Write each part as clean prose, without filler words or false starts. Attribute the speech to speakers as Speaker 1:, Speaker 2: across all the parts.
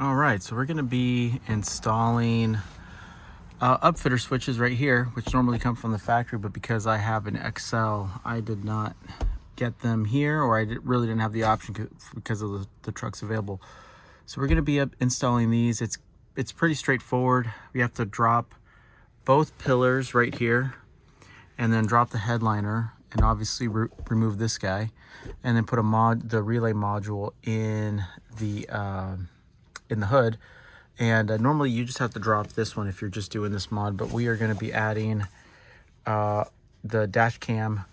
Speaker 1: All right, so we're going to be installing upfitter switches right here, which normally come from the factory, but because I have an XL, I did not get them here, or I really didn't have the option because of the trucks available. So we're going to be installing these. It's pretty straightforward. We have to drop both pillars right here, and then drop the headliner, and obviously remove this guy, and then put the relay module in the hood. And normally you just have to drop this one if you're just doing this mod, but we are going to be adding the dash cam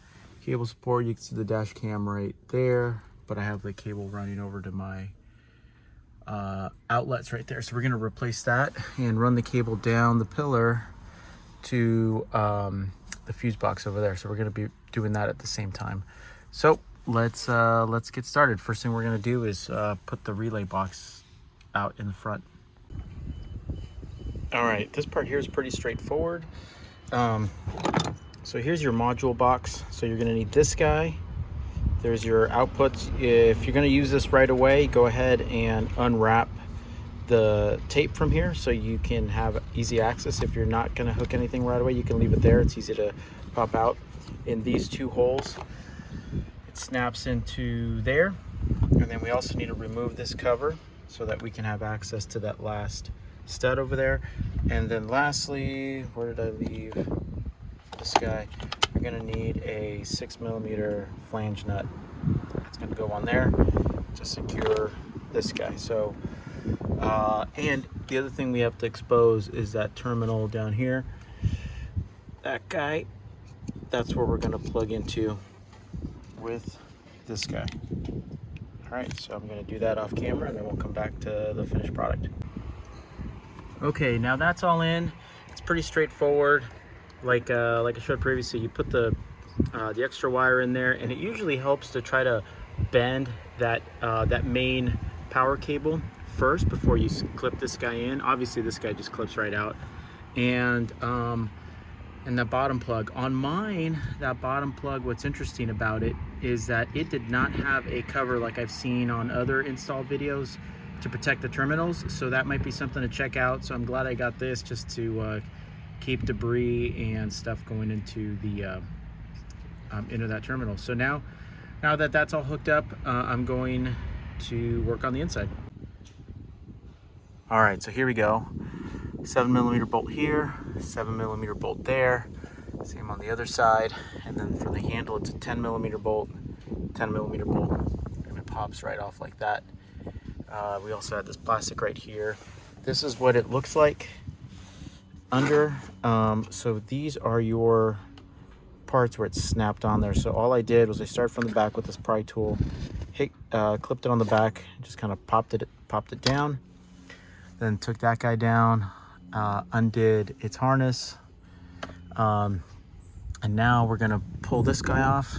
Speaker 1: cable support. You can see the dash cam right there, but I have the cable running over to my outlets right there. So we're going to replace that and run the cable down the pillar to the fuse box over there. So we're going to be doing that at the same time. So let's get started. First thing we're going to do is put the relay box out in the front. All right, this part here is pretty straightforward. So here's your module box. So you're gonna need this guy. There's your outputs. If you're gonna use this right away, go ahead and unwrap the tape from here so you can have easy access. If you're not gonna hook anything right away, you can leave it there. It's easy to pop out in these two holes. It snaps into there. And then we also need to remove this cover so that we can have access to that last stud over there. And then lastly, where did I leave this guy? You're gonna need a 6mm flange nut. That's gonna go on there to secure this guy. So and the other thing we have to expose is that terminal down here. That guy, that's where we're gonna plug into with this guy. All right, so I'm gonna do that off camera and then we'll come back to the finished product. Okay, now that's all in. It's pretty straightforward. Like I showed previously, you put the extra wire in there, and it usually helps to try to bend that main power cable first before you clip this guy in. Obviously, this guy just clips right out. And that bottom plug. On mine, that bottom plug, what's interesting about it is that it did not have a cover like I've seen on other install videos to protect the terminals, so that might be something to check out. So I'm glad I got this just to keep debris and stuff going into the into that terminal. So now that that's all hooked up, I'm going to work on the inside. All right, so here we go. 7mm bolt here, 7mm bolt there, same on the other side, and then for the handle it's a 10mm bolt, 10mm bolt, and it pops right off like that. We also had this plastic right here. This is what it looks like under. So these are your parts where it's snapped on there. So all I did was I started from the back with this pry tool, clipped it on the back, just kind of popped it down, then took that guy down, undid its harness, and now we're gonna pull this guy off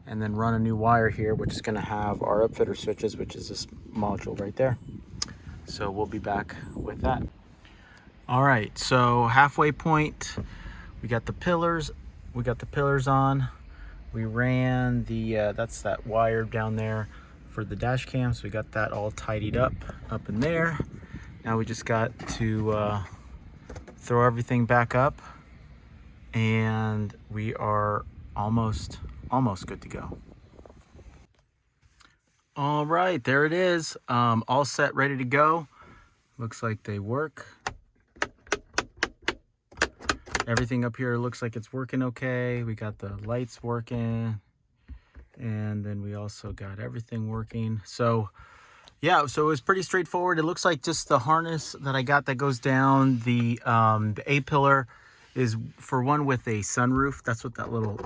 Speaker 1: and then run a new wire here, which is gonna have our upfitter switches, which is this module right there. So we'll be back with that. All right, so halfway point, we got the pillars on. We ran that's that wire down there for the dash cam, so we got that all tidied up in there. Now we just got to throw everything back up, and we are almost good to go. All right, there it is. All set, ready to go. Looks like they work. Everything up here looks like it's working okay. We got the lights working, and then we also got everything working. So yeah, so it was pretty straightforward. It looks like just the harness that I got that goes down the A pillar is for one with a sunroof. That's what that little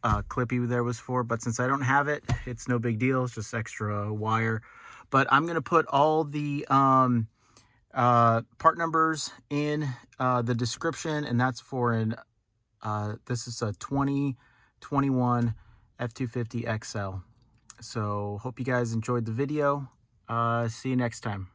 Speaker 1: clippy there was for, but since I don't have it, it's no big deal. It's just extra wire. But I'm gonna put all the part numbers in the description, and that's for this is a 2021 F250 XL. So hope you guys enjoyed the video. See you next time.